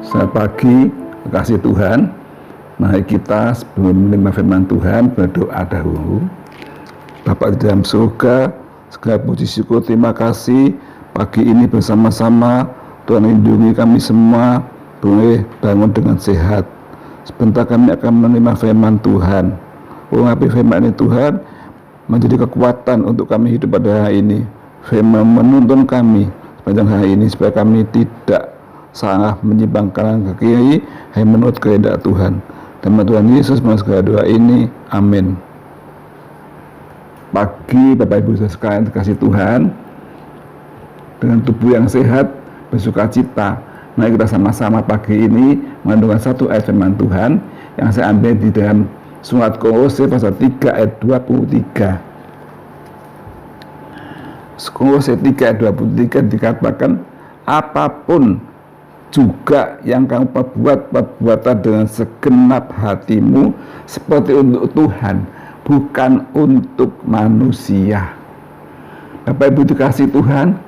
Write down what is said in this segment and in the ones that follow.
Selamat pagi, kasih Tuhan. Mari kita sebelum menerima firman Tuhan berdoa dahulu. Bapa di dalam surga, segala puji syukur terima kasih pagi ini bersama-sama Tuhan lindungi kami semua, boleh bangun dengan sehat. Sebentar kami akan menerima firman Tuhan. Urapi firman ini Tuhan menjadi kekuatan untuk kami hidup pada hari ini. Firman menuntun kami sepanjang hari ini supaya kami tidak salah menyimpang kanan ke kiri, hanya menurut kehendak Tuhan. Nama Tuhan Yesus segala doa ini, amin. Pagi Bapak Ibu sekalian dikasih Tuhan, dengan tubuh yang sehat, bersuka cita. Mari kita sama-sama pagi ini mengandungkan satu ayat firman Tuhan yang saya ambil di dalam surat Kolose pasal 3 ayat 23. Kolose 3 ayat 23 dikatakan, apapun juga yang kamu perbuatan dengan segenap hatimu seperti untuk Tuhan, bukan untuk manusia. Bapak Ibu dikasih Tuhan,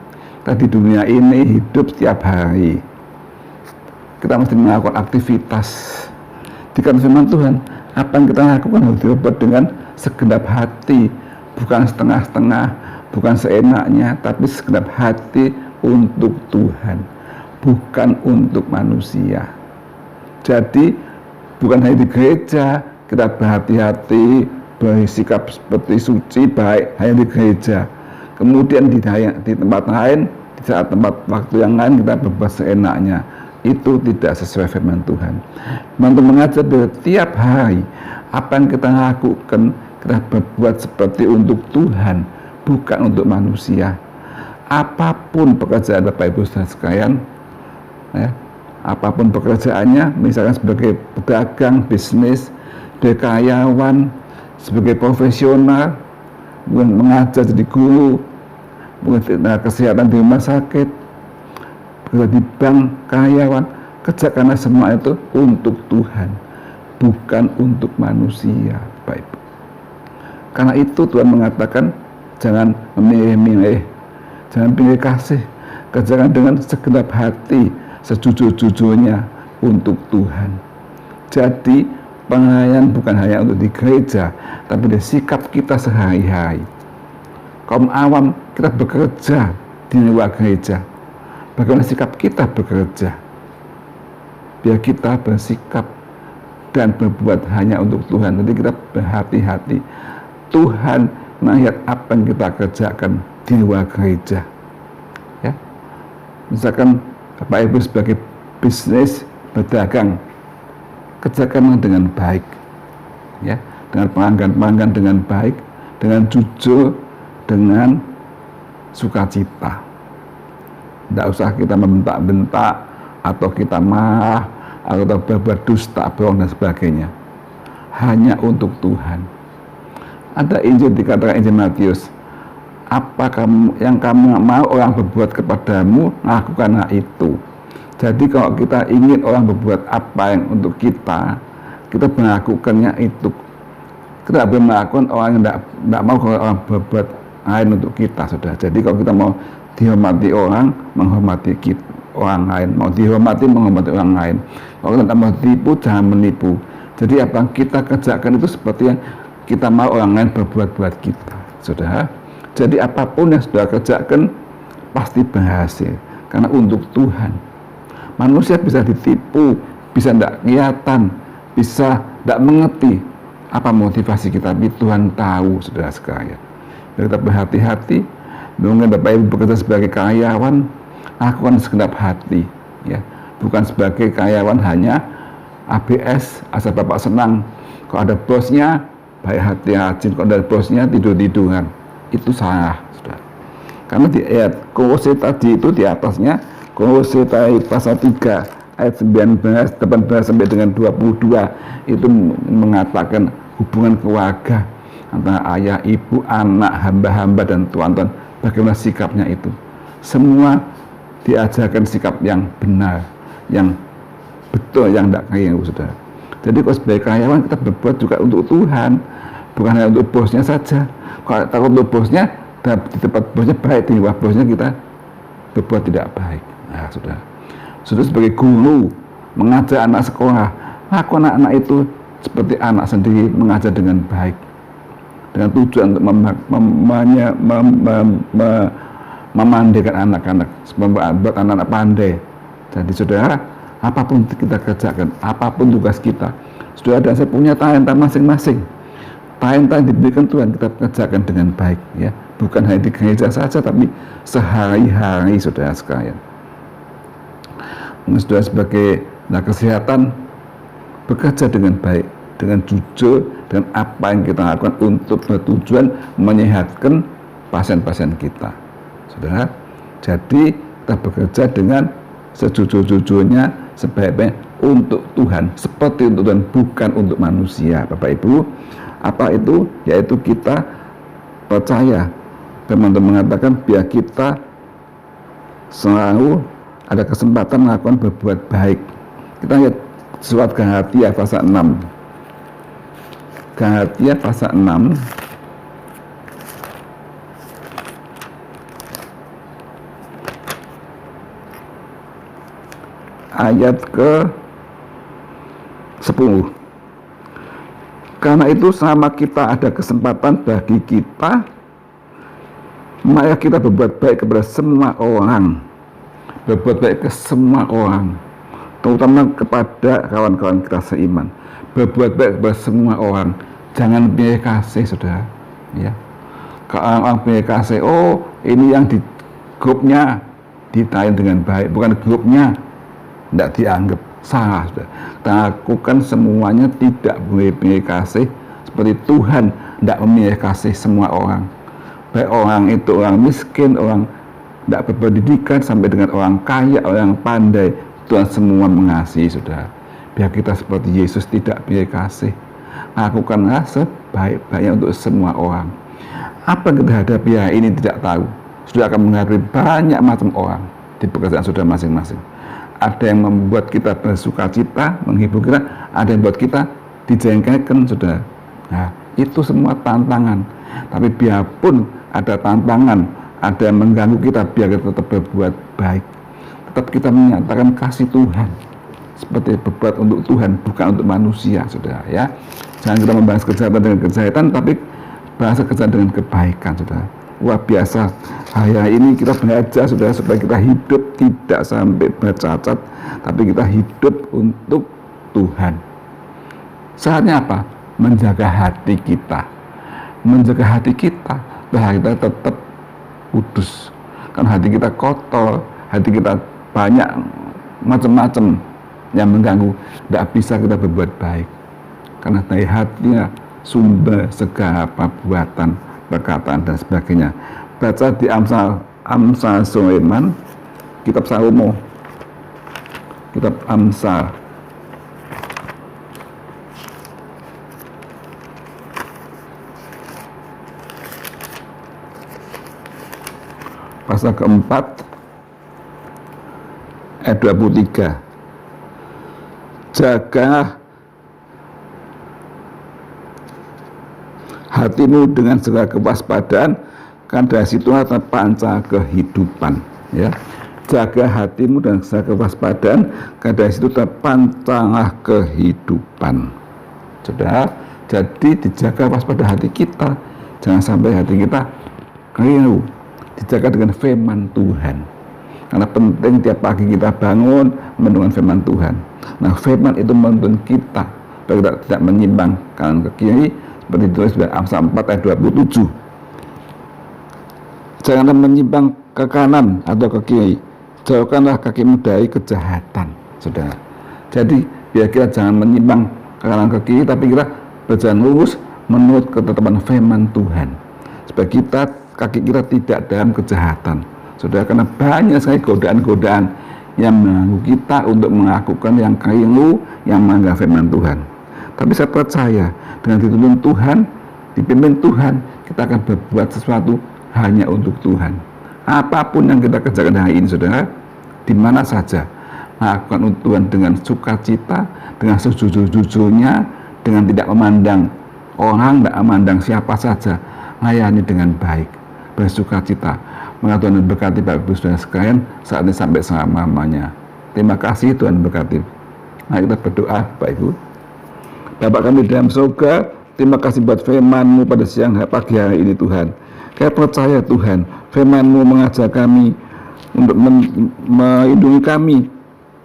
tadi dunia ini hidup setiap hari. Kita mesti melakukan aktivitas. Dikatakan firman Tuhan, apa yang kita lakukan harus dibuat dengan segenap hati, bukan setengah-setengah, bukan seenaknya, tapi segenap hati untuk Tuhan, bukan untuk manusia. Jadi bukan hanya di gereja kita berhati-hati, bersikap seperti suci baik hanya di gereja, kemudian di tempat lain, di saat tempat waktu yang lain kita berbuat seenaknya. Itu tidak sesuai firman Tuhan. Untuk mengajar tiap hari apa yang kita lakukan kita berbuat seperti untuk Tuhan, bukan untuk manusia. Apapun pekerjaan Bapak Ibu sekalian, ya, apapun pekerjaannya, misalkan sebagai pedagang, bisnis, sebagai karyawan, sebagai profesional, mungkin mengajar jadi guru, mungkin kesehatan di rumah sakit, bekerja di bank, karyawan, kerjakanlah semua itu untuk Tuhan, bukan untuk manusia, Bapak Ibu. Karena itu Tuhan mengatakan jangan memilih-milih, jangan pilih kasih, kerjakan dengan segenap hati, sejujur-jujurnya untuk Tuhan. Jadi pelayanan bukan hanya untuk di gereja, tapi di sikap kita sehari-hari. Kaum awam kita bekerja di luar gereja, bagaimana sikap kita bekerja? Biar kita bersikap dan berbuat hanya untuk Tuhan. Jadi kita berhati-hati. Tuhan melihat apa yang kita kerjakan di luar gereja. Ya, misalkan Bapak Ibu sebagai bisnis, berdagang, kerjakan dengan baik, ya, dengan pelanggan dengan baik, dengan jujur, dengan sukacita. Tidak usah kita membentak-bentak atau kita marah atau berbuat dusta, bohong dan sebagainya. Hanya untuk Tuhan. Ada Injil dikatakan Injil Matius, apa yang kamu mau orang berbuat kepadamu, lakukanlah itu. Jadi kalau kita ingin orang berbuat apa yang untuk kita melakukannya itu. Kita boleh melakukan orang yang tidak mau kalau orang berbuat lain untuk kita, sudah. Jadi kalau kita mau dihormati orang, menghormati orang lain, mau dihormati, menghormati orang lain. Kalau kita mau tipu, jangan menipu. Jadi apa yang kita kerjakan itu seperti yang kita mau orang lain berbuat buat kita, saudara. Jadi apapun yang sudah kerjakan pasti berhasil karena untuk Tuhan. Manusia bisa ditipu, bisa tidak kelihatan, bisa tidak mengerti apa motivasi kita, tapi Tuhan tahu, saudara sekalian. Jadi kita berhati-hati. Mungkin Bapak Ibu bekerja sebagai karyawan, lakukan segenap hati, ya, bukan sebagai karyawan hanya ABS asal Bapak senang. Kalau ada bosnya baik hati rajin, kalau ada bosnya tidur-tiduran, itu salah, saudara. Karena di ayat Kolose tadi itu di atasnya, Kolose pasal 3 ayat 19, 18 sampai dengan 22 itu mengatakan hubungan keluarga antara ayah, ibu, anak, hamba-hamba dan tuan-tuan, bagaimana sikapnya itu. Semua diajarkan sikap yang benar, yang betul, yang tidak keliru, saudara. Jadi kalau sebagai karyawan kita berbuat juga untuk Tuhan, bukan hanya untuk bosnya saja. Kalau takut untuk bosnya, di tempat bosnya baik, di luar bosnya kita berbuat tidak baik. Nah, sudah sebagai guru, mengajak anak sekolah, aku anak-anak itu seperti anak sendiri, mengajar dengan baik, dengan tujuan untuk memandikan anak-anak, membuat anak-anak pandai. Jadi saudara, apapun kita kerjakan, apapun tugas kita, saudara dan saya punya talenta masing-masing. Talenta yang diberikan Tuhan kita kerjakan dengan baik, ya. Bukan hanya di gereja saja, tapi sehari-hari, saudara sekalian. Saudara sebagai kesehatan, bekerja dengan baik, dengan jujur, dengan apa yang kita lakukan untuk bertujuan menyehatkan pasien-pasien kita, saudara. Jadi kita bekerja dengan sejujur-jujurnya, sebaik-baiknya untuk Tuhan, seperti untuk Tuhan, bukan untuk manusia, Bapak Ibu. Apa itu? Yaitu kita percaya, teman-teman mengatakan, biar kita selalu ada kesempatan melakukan berbuat baik. Kita lihat surat Galatia pasal 6. Galatia pasal 6 ayat ke 10. Karena itu selama kita ada kesempatan bagi kita, maka kita berbuat baik kepada semua orang. Berbuat baik ke semua orang, terutama kepada kawan-kawan kita seiman. Berbuat baik kepada semua orang. Jangan pilih kasih, saudara. Ya. Kalau orang pilih kasih, oh ini yang di grupnya ditayang dengan baik, bukan grupnya, tidak dianggap. Salah, saudara. Kita lakukan semuanya, tidak boleh pilih kasih. Seperti Tuhan tidak memilih kasih semua orang. Baik orang itu orang miskin, orang tidak berpendidikan, sampai dengan orang kaya, orang pandai, Tuhan semua mengasihi, saudara. Biar kita seperti Yesus, tidak pilih kasih. Lakukanlah sebaik-baiknya untuk semua orang. Apa yang kita hadapi hari ini tidak tahu. Sudah akan menghadapi banyak macam orang di pekerjaan saudara masing-masing. Ada yang membuat kita bersuka cita, menghibur kita, ada yang membuat kita dijengkelkan, saudara. Nah, itu semua tantangan. Tapi biarpun ada tantangan, ada yang mengganggu kita, biar kita tetap berbuat baik. Tetap kita menyatakan kasih Tuhan, seperti berbuat untuk Tuhan, bukan untuk manusia, saudara, ya. Jangan kita membahas kejahatan dengan kejahatan, tapi bahasa kejahatan dengan kebaikan, saudara. Luar biasa. Hari ini kita belajar, saudara, supaya kita hidup tidak sampai bercacat, tapi kita hidup untuk Tuhan. Saatnya apa? Menjaga hati kita. Menjaga hati kita, bahwa kita tetap kudus. Karena hati kita kotor, hati kita banyak macam-macam yang mengganggu, tidak bisa kita berbuat baik. Karena dari hatinya sumber segala perbuatan, perkataan dan sebagainya. Baca di Amsal Sulaiman, kitab Salomo, kitab Amsal pasal keempat ayat 23. Jaga hatimu dengan segala kewaspadaan, kan dari situlah terpancar kehidupan, ya. Jaga hatimu dengan segala kewaspadaan, kan dari situ terpancarlah kehidupan. Saudara, jadi dijaga waspada hati kita, jangan sampai hati kita keliru. Dijaga dengan firman Tuhan, karena penting tiap pagi kita bangun mendengar firman Tuhan. Nah, firman itu menuntun kita supaya kita tidak menyimpang kanan ke kiri, seperti ditulis dalam Amsal 4 ayat 27. Janganlah menyimpang ke kanan atau ke kiri, jauhkanlah kakimu dari kejahatan, saudara. Jadi biar kita jangan menyimpang ke kanan ke kiri, tapi kita berjalan lurus menurut ketetapan firman Tuhan, supaya kaki kita tidak dalam kejahatan, saudara. Karena banyak sekali godaan-godaan yang mengganggu kita untuk melakukan yang keliru, yang melanggar firman Tuhan. Tapi saya percaya dengan dituntun Tuhan, dipimpin Tuhan, kita akan berbuat sesuatu hanya untuk Tuhan. Apapun yang kita kerjakan hari ini, saudara, di mana saja, lakukan untuk Tuhan dengan sukacita, dengan sejujur-jujurnya, dengan tidak memandang orang, tidak memandang siapa saja, layani dengan baik, bersukacita. Maka Tuhan berkati Bapak Ibu Saudara sekalian saat ini sampai selama-lamanya. Terima kasih, Tuhan berkati. Nah, kita berdoa, Bapak Ibu. Bapak kami dalam surga, terima kasih buat firman-Mu pada pagi hari ini Tuhan. Kami percaya Tuhan, firman-Mu mengajar kami untuk melindungi kami,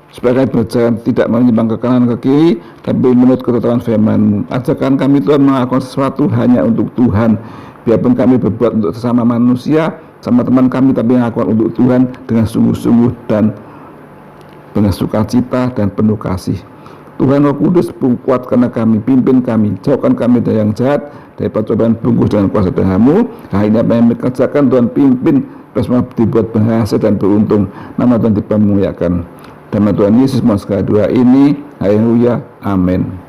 supaya kami berjalan tidak menyimpang ke kanan ke kiri, tapi menurut ketentuan firman-Mu. Ajarkan kami Tuhan melakukan sesuatu hanya untuk Tuhan, biarpun kami berbuat untuk sesama manusia, sama teman kami, tapi melakukan untuk Tuhan dengan sungguh-sungguh dan dengan sukacita dan penuh kasih. Tuhan Roh Kudus kuatkanlah kami, pimpin kami, jauhkan kami dari yang jahat, dari percobaan bungkus dengan kuasa denganmu. Hari ini apa yang dikerjakan Tuhan pimpin, semua dibuat berhasil dan beruntung. Nama Tuhan dipermuliakan. Dan Tuhan Yesus mau segala doa ini. Haleluya. Amin.